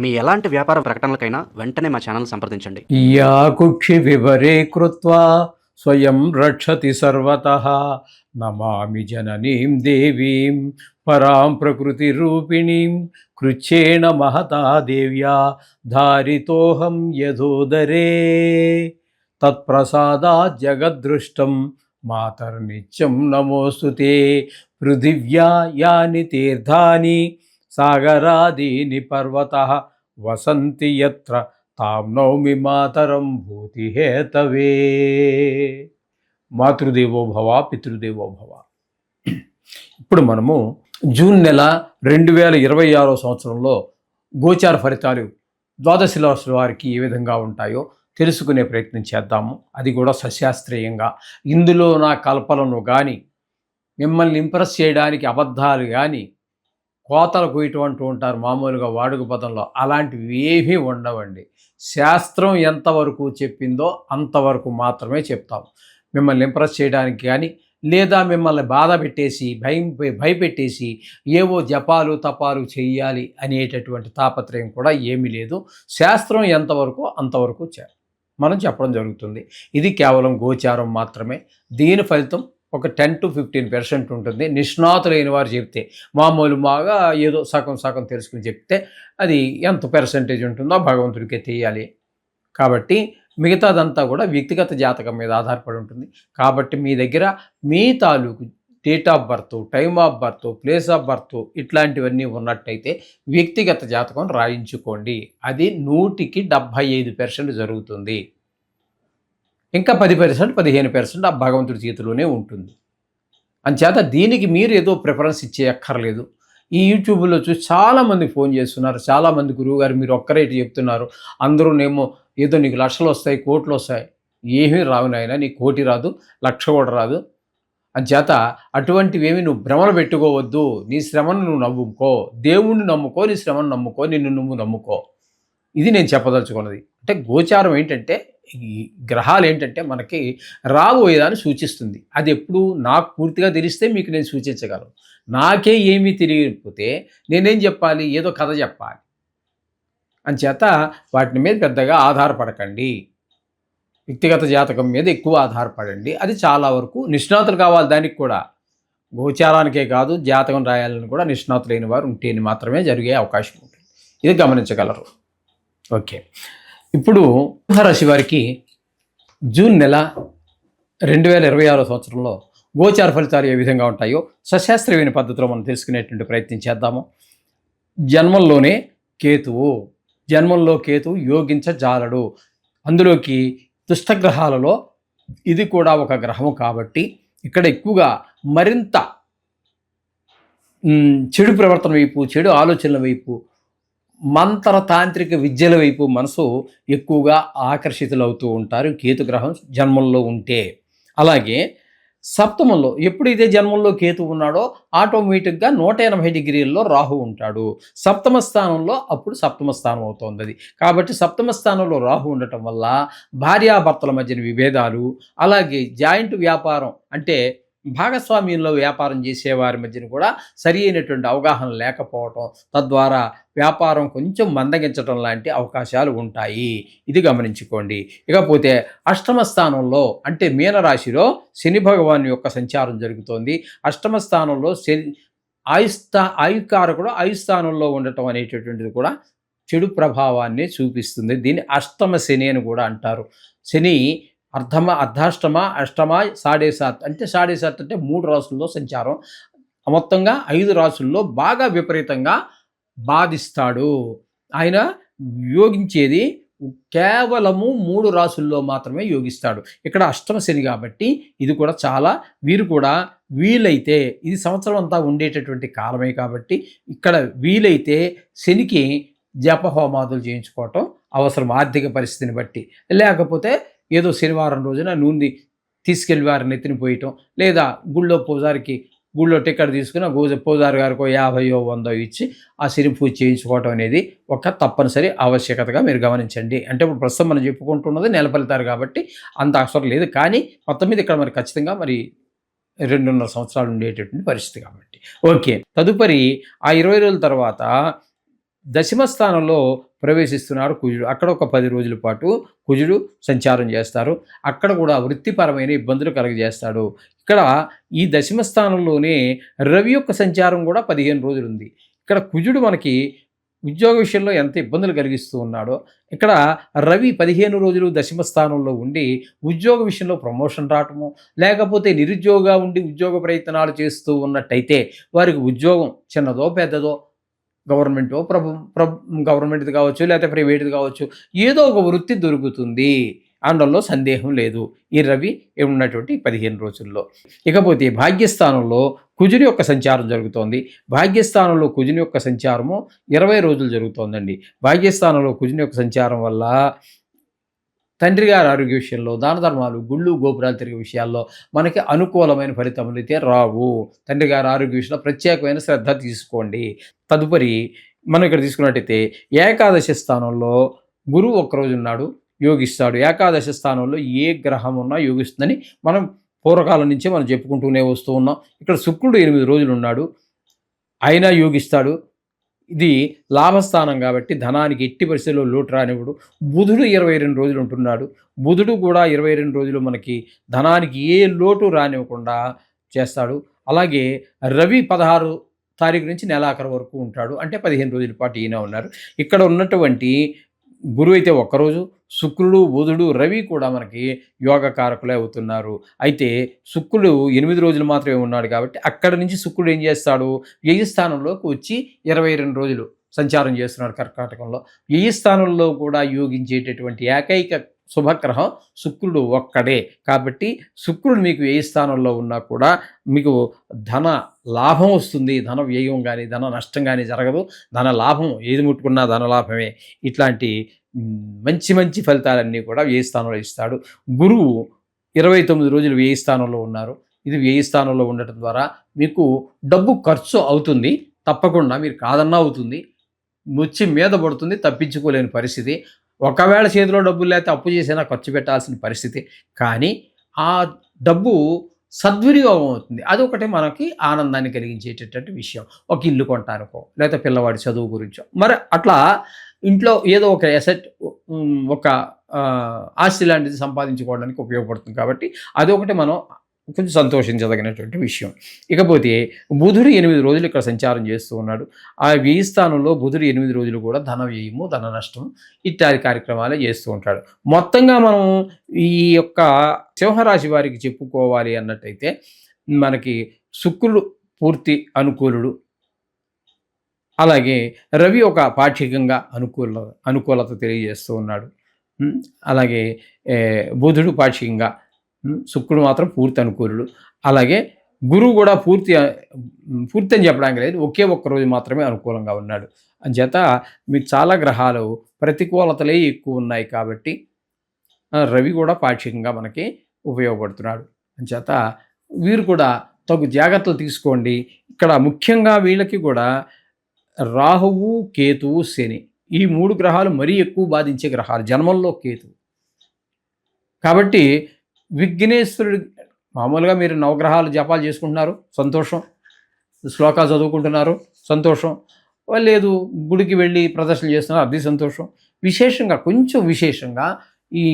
మీ ఎలాంటి వ్యాపార ప్రకటనలకైనా వెంటనే మా ఛానల్ సంప్రదించండి. యా కుక్షి వివరే కృత్వా స్వయం రక్షతి సర్వతః నమామి జననీం దేవీం పరాం ప్రకృతి రూపిణీం కృచ్ఛేన మహతా దేవ్యా ధారితోహం యథోదరే తత్ప్రసాదాత్ జగద్దృష్టం మాతర్నిత్యం నమోస్తుతే పృథివ్యా యాని తీర్థాని సాగరాదీని పర్వతః వసంతి యత్ర తాం నౌమి మాతరం భూతిహేతవే. మాతృదేవో భవ పితృదేవో భవ. ఇప్పుడు మనము జూన్ నెల 2026 సంవత్సరంలో గోచార ఫలితాలు ద్వాదశ రాశుల వారికి ఏ విధంగా ఉంటాయో తెలుసుకునే ప్రయత్నం చేద్దాము. అది కూడా సశాస్త్రీయంగా. ఇందులో నా కల్పనను కానీ మిమ్మల్ని ఇంప్రెస్ చేయడానికి అబద్ధాలు కానీ కోతలకు ఇటువంటి ఉంటారు మామూలుగా వాడుక పదంలో, అలాంటివి ఏమీ ఉండవండి. శాస్త్రం ఎంతవరకు చెప్పిందో అంతవరకు మాత్రమే చెప్తాం. మిమ్మల్ని ఇంప్రెస్ చేయడానికి కానీ లేదా మిమ్మల్ని బాధ పెట్టేసి భయపెట్టేసి ఏవో జపాలు తపాలు చెయ్యాలి అనేటటువంటి తాపత్రయం కూడా ఏమీ లేదు. శాస్త్రం ఎంతవరకు అంతవరకు మనం చెప్పడం జరుగుతుంది. ఇది కేవలం గోచారం మాత్రమే. దీని ఫలితం ఒక 10 to 15% ఉంటుంది. నిష్ణాతులైన వారు చెప్తే, మామూలుగా ఏదో సగం సగం తెలుసుకుని చెప్తే అది ఎంత పర్సెంటేజ్ ఉంటుందో భగవంతుడికే తెలియాలి. కాబట్టి మిగతాదంతా కూడా వ్యక్తిగత జాతకం మీద ఆధారపడి ఉంటుంది. కాబట్టి మీ దగ్గర మీ తాలూకు date of birth, time of birth, place of birth ఇట్లాంటివన్నీ ఉన్నట్టయితే వ్యక్తిగత జాతకం రాయించుకోండి. అది 100కి 75% జరుగుతుంది. ఇంకా 10%, 15% ఆ భగవంతుడి చేతిలోనే ఉంటుంది. అంచేత దీనికి మీరు ఏదో ప్రిఫరెన్స్ ఇచ్చేయక్కర్లేదు. ఈ యూట్యూబ్లో చూసి చాలామంది ఫోన్ చేస్తున్నారు. చాలామంది గురువుగారు మీరు ఒక్కరేటి చెప్తున్నారు, అందరూనేమో ఏదో నీకు లక్షలు వస్తాయి, కోట్లు వస్తాయి. ఏమీ రావు నాయన, నీకు కోటి రాదు, లక్ష కూడా రాదు. అంచేత అటువంటివేమి నువ్వు భ్రమలు పెట్టుకోవద్దు. నీ శ్రమను నువ్వు నమ్ముకో, దేవుణ్ణి నమ్ముకో, నీ శ్రమను నమ్ముకో, నిన్ను నువ్వు నమ్ముకో. ఇది నేను చెప్పదలుచుకున్నది. అంటే గోచారం ఏంటంటే, ఈ గ్రహాలు ఏంటంటే మనకి రాబోయేదాన్ని సూచిస్తుంది. అది ఎప్పుడు నాకు పూర్తిగా తెలిస్తే మీకు నేను సూచించగలను. నాకే ఏమీ తెలియకపోతే నేనేం చెప్పాలి? ఏదో కథ చెప్పాలి. అంచేత వాటి మీద పెద్దగా ఆధారపడకండి. వ్యక్తిగత జాతకం మీద ఎక్కువ ఆధారపడండి. అది చాలా వరకు నిష్ణాతులు కావాలి. దానికి కూడా గోచారానికే కాదు, జాతకం రాయాలని కూడా నిష్ణాతులైన వారు ఉంటేనే మాత్రమే జరిగే అవకాశం ఉంటుంది. ఇది గమనించగలరు. ఓకే, ఇప్పుడు సింహరాశి వారికి జూన్ నెల 2026 సంవత్సరంలో గోచార ఫలితాలు ఏ విధంగా ఉంటాయో సశాస్త్రీయమైన పద్ధతిలో మనం తెలుసుకునేటువంటి ప్రయత్నం చేద్దాము. జన్మంలోనే కేతువు యోగించజాలడు. అందులోకి దుష్టగ్రహాలలో ఇది కూడా ఒక గ్రహము కాబట్టి ఇక్కడ ఎక్కువగా మరింత చెడు ప్రవర్తన వైపు, చెడు ఆలోచనల వైపు, మంత్ర తాంత్రిక విద్యల వైపు మనసు ఎక్కువగా ఆకర్షితులవుతూ ఉంటారు కేతుగ్రహం జన్మంలో ఉంటే. అలాగే సప్తమంలో ఎప్పుడైతే జన్మంలో కేతు ఉన్నాడో ఆటోమేటిక్గా 180 డిగ్రీల్లో రాహు ఉంటాడు. సప్తమ స్థానంలో అప్పుడు సప్తమ స్థానం అవుతుంది అది. కాబట్టి సప్తమ స్థానంలో రాహు ఉండటం వల్ల భార్యాభర్తల మధ్యన విభేదాలు, అలాగే జాయింట్ వ్యాపారం అంటే భాగస్వామ్యంలో వ్యాపారం చేసేవారి మధ్యన కూడా సరి అయినటువంటి అవగాహన లేకపోవటం, తద్వారా వ్యాపారం కొంచెం మందగించడం లాంటి అవకాశాలు ఉంటాయి. ఇది గమనించుకోండి. ఇకపోతే అష్టమ స్థానంలో అంటే మీనరాశిలో శని భగవాన్ యొక్క సంచారం జరుగుతోంది. అష్టమ స్థానంలో శని ఆయుకారకుడు ఆయుస్థానంలో ఉండటం అనేటటువంటిది కూడా చెడు ప్రభావాన్ని చూపిస్తుంది. దీన్ని అష్టమ శని అని కూడా అంటారు. శని అర్ధాష్టమ, అష్టమ, 7.5 అంటే 7.5 అంటే 3 రాసుల్లో సంచారం. మొత్తంగా 5 రాసుల్లో బాగా విపరీతంగా బాధిస్తాడు. ఆయన యోగించేది కేవలము 3 రాసుల్లో మాత్రమే యోగిస్తాడు. ఇక్కడ అష్టమ శని కాబట్టి ఇది కూడా చాలా వీరు కూడా వీలైతే ఇది సంవత్సరం అంతా ఉండేటటువంటి కాలమే కాబట్టి ఇక్కడ వీలైతే శనికి జపహోమాదులు చేయించుకోవటం అవసరం ఆర్థిక పరిస్థితిని బట్టి. లేకపోతే ఏదో శనివారం రోజున నూనె తీసుకెళ్ళి వారిని ఎత్తినిపోయటం, లేదా గుళ్ళో టికెట్ తీసుకుని పూజారి గారికో 50 100 ఇచ్చి ఆ శని పూజ చేయించుకోవటం అనేది ఒక తప్పనిసరి ఆవశ్యకతగా మీరు గమనించండి. అంటే ఇప్పుడు ప్రస్తుతం మనం చెప్పుకుంటున్నది నెల ఫలితాలు కాబట్టి అంత అవసరం లేదు. కానీ మొత్తం మీద ఇక్కడ మరి ఖచ్చితంగా మరి 2.5 సంవత్సరాలు ఉండేటటువంటి పరిస్థితి కాబట్టి. ఓకే, తదుపరి ఆ 20 రోజుల తర్వాత దశమ స్థానంలో ప్రవేశిస్తున్నారు కుజుడు. అక్కడ ఒక 10 రోజుల పాటు కుజుడు సంచారం చేస్తారు. అక్కడ కూడా వృత్తిపరమైన ఇబ్బందులు కలుగజేస్తాడు. ఇక్కడ ఈ దశమ స్థానంలోనే రవి యొక్క సంచారం కూడా 15 రోజులు ఉంది. ఇక్కడ కుజుడు మనకి ఉద్యోగ విషయంలో ఎంత ఇబ్బందులు కలిగిస్తూ ఉన్నాడో, ఇక్కడ రవి 15 రోజులు దశమ స్థానంలో ఉండి ఉద్యోగ విషయంలో ప్రమోషన్ రావటము, లేకపోతే నిరుద్యోగంగా ఉండి ఉద్యోగ ప్రయత్నాలు చేస్తూ ఉన్నట్టయితే వారికి ఉద్యోగం చిన్నదో పెద్దదో గవర్నమెంటో గవర్నమెంట్ది కావచ్చు, లేకపోతే ప్రైవేట్ది కావచ్చు, ఏదో ఒక వృత్తి దొరుకుతుంది అనడంలో సందేహం లేదు ఈ రవి ఉన్నటువంటి 15 రోజుల్లో. ఇకపోతే భాగ్యస్థానంలో కుజుని యొక్క సంచారం జరుగుతోంది. భాగ్యస్థానంలో కుజుని యొక్క సంచారము 20 రోజులు జరుగుతోందండి. భాగ్యస్థానంలో కుజుని యొక్క సంచారం వల్ల తండ్రి గారి ఆరోగ్య విషయంలో, దాన ధర్మాలు, గుళ్ళు గోపురాలు తిరిగే విషయాల్లో మనకి అనుకూలమైన ఫలితములు అయితే రావు. తండ్రి గారి ఆరోగ్య విషయంలో ప్రత్యేకమైన శ్రద్ధ తీసుకోండి. తదుపరి మనం ఇక్కడ తీసుకున్నట్టయితే ఏకాదశి స్థానంలో గురువు ఒక్కరోజు ఉన్నాడు, యోగిస్తాడు. ఏకాదశి స్థానంలో ఏ గ్రహం ఉన్నా యోగిస్తుందని మనం పూర్వకాలం నుంచే మనం చెప్పుకుంటూనే వస్తూ ఉన్నాం. ఇక్కడ శుక్రుడు 8 రోజులు ఉన్నాడు, అయినా యోగిస్తాడు. ఇది లాభస్థానం కాబట్టి ధనానికి ఎట్టి పరిస్థితుల్లో లోటు రానివ్వడు. బుధుడు 22 రోజులు ఉంటున్నాడు. బుధుడు కూడా 22 రోజులు మనకి ధనానికి ఏ లోటు రానివ్వకుండా చేస్తాడు. అలాగే రవి 16 తారీఖు నుంచి నెలాఖరు వరకు ఉంటాడు. అంటే 15 రోజుల పాటు ఈయన ఉన్నారు. ఇక్కడ ఉన్నటువంటి గురువు అయితే ఒక్కరోజు, శుక్రుడు, బుధుడు, రవి కూడా మనకి యోగకారకులే అవుతున్నారు. అయితే శుక్రుడు 8 రోజులు మాత్రమే ఉన్నాడు కాబట్టి అక్కడి నుంచి శుక్రుడు ఏం చేస్తాడు, వ్యయ స్థానంలోకి వచ్చి 22 రోజులు సంచారం చేస్తున్నాడు కర్కాటకంలో. వ్యయ స్థానంలో కూడా యోగించేటటువంటి ఏకైక శుభగ్రహం శుక్రుడు ఒక్కడే. కాబట్టి శుక్రుడు మీకు వ్యయ స్థానంలో ఉన్నా కూడా మీకు ధన లాభం వస్తుంది. ధన వ్యయం కానీ ధన నష్టం కానీ జరగదు. ధన లాభం ఏది ముట్టుకున్నా ధన లాభమే. ఇట్లాంటి మంచి మంచి ఫలితాలన్నీ కూడా వ్యయ స్థానంలో ఇస్తాడు. గురువు 29 రోజులు వ్యయ స్థానంలో ఉన్నారు. ఇది వ్యయ స్థానంలో ఉండటం ద్వారా మీకు డబ్బు ఖర్చు అవుతుంది, తప్పకుండా మీరు కాదన్నా అవుతుంది, వచ్చి మీద పడుతుంది, తప్పించుకోలేని పరిస్థితి. ఒకవేళ చేతిలో డబ్బులు లేకపోతే అప్పు చేసినా ఖర్చు పెట్టాల్సిన పరిస్థితి. కానీ ఆ డబ్బు సద్వినియోగం అవుతుంది. అదొకటి మనకి ఆనందాన్ని కలిగించేటటువంటి విషయం. ఒక ఇల్లు కొంటానికో, లేకపోతే పిల్లవాడి చదువు గురించో, మరి అట్లా ఇంట్లో ఏదో ఒక ఎసెట్, ఒక ఆస్తి లాంటిది సంపాదించుకోవడానికి ఉపయోగపడుతుంది. కాబట్టి అదొకటి మనం కొంచెం సంతోషించదగినటువంటి విషయం. ఇకపోతే బుధుడు 8 రోజులు ఇక్కడ సంచారం చేస్తూ ఉన్నాడు. ఆ వ్యయ స్థానంలో బుధుడు 8 రోజులు కూడా ధన వ్యయము, ధన నష్టం ఇత్యాది కార్యక్రమాలే చేస్తూ ఉంటాడు. మొత్తంగా మనం ఈ యొక్క సింహరాశి వారికి చెప్పుకోవాలి అన్నట్టయితే మనకి శుక్రుడు పూర్తి అనుకూలుడు, అలాగే రవి ఒక పాక్షికంగా అనుకూలత తెలియజేస్తూ ఉన్నాడు. అలాగే బుధుడు పాక్షికంగా, శుక్రుడు మాత్రం పూర్తి అనుకూలుడు. అలాగే గురువు కూడా పూర్తి అని చెప్పడానికి లేదు, ఒకే ఒక్క రోజు మాత్రమే అనుకూలంగా ఉన్నాడు. అంచేత మీకు చాలా గ్రహాలు ప్రతికూలతలే ఎక్కువ ఉన్నాయి కాబట్టి రవి కూడా పాక్షికంగా మనకి ఉపయోగపడుతున్నాడు. అంచేత వీరు కూడా తగు జాగ్రత్తలు తీసుకోండి. ఇక్కడ ముఖ్యంగా వీళ్ళకి కూడా రాహువు, కేతువు, శని ఈ 3 గ్రహాలు మరీ ఎక్కువ బాధించే గ్రహాలు. జన్మంలో కేతువు కాబట్టి విఘ్నేశ్వరుడు, మామూలుగా మీరు నవగ్రహాలు జపాలు చేసుకుంటున్నారు, సంతోషం. శ్లోకాలు చదువుకుంటున్నారు, సంతోషం. లేదు గుడికి వెళ్ళి ప్రదర్శనలు చేస్తున్నారు, అది సంతోషం. కొంచెం విశేషంగా ఈ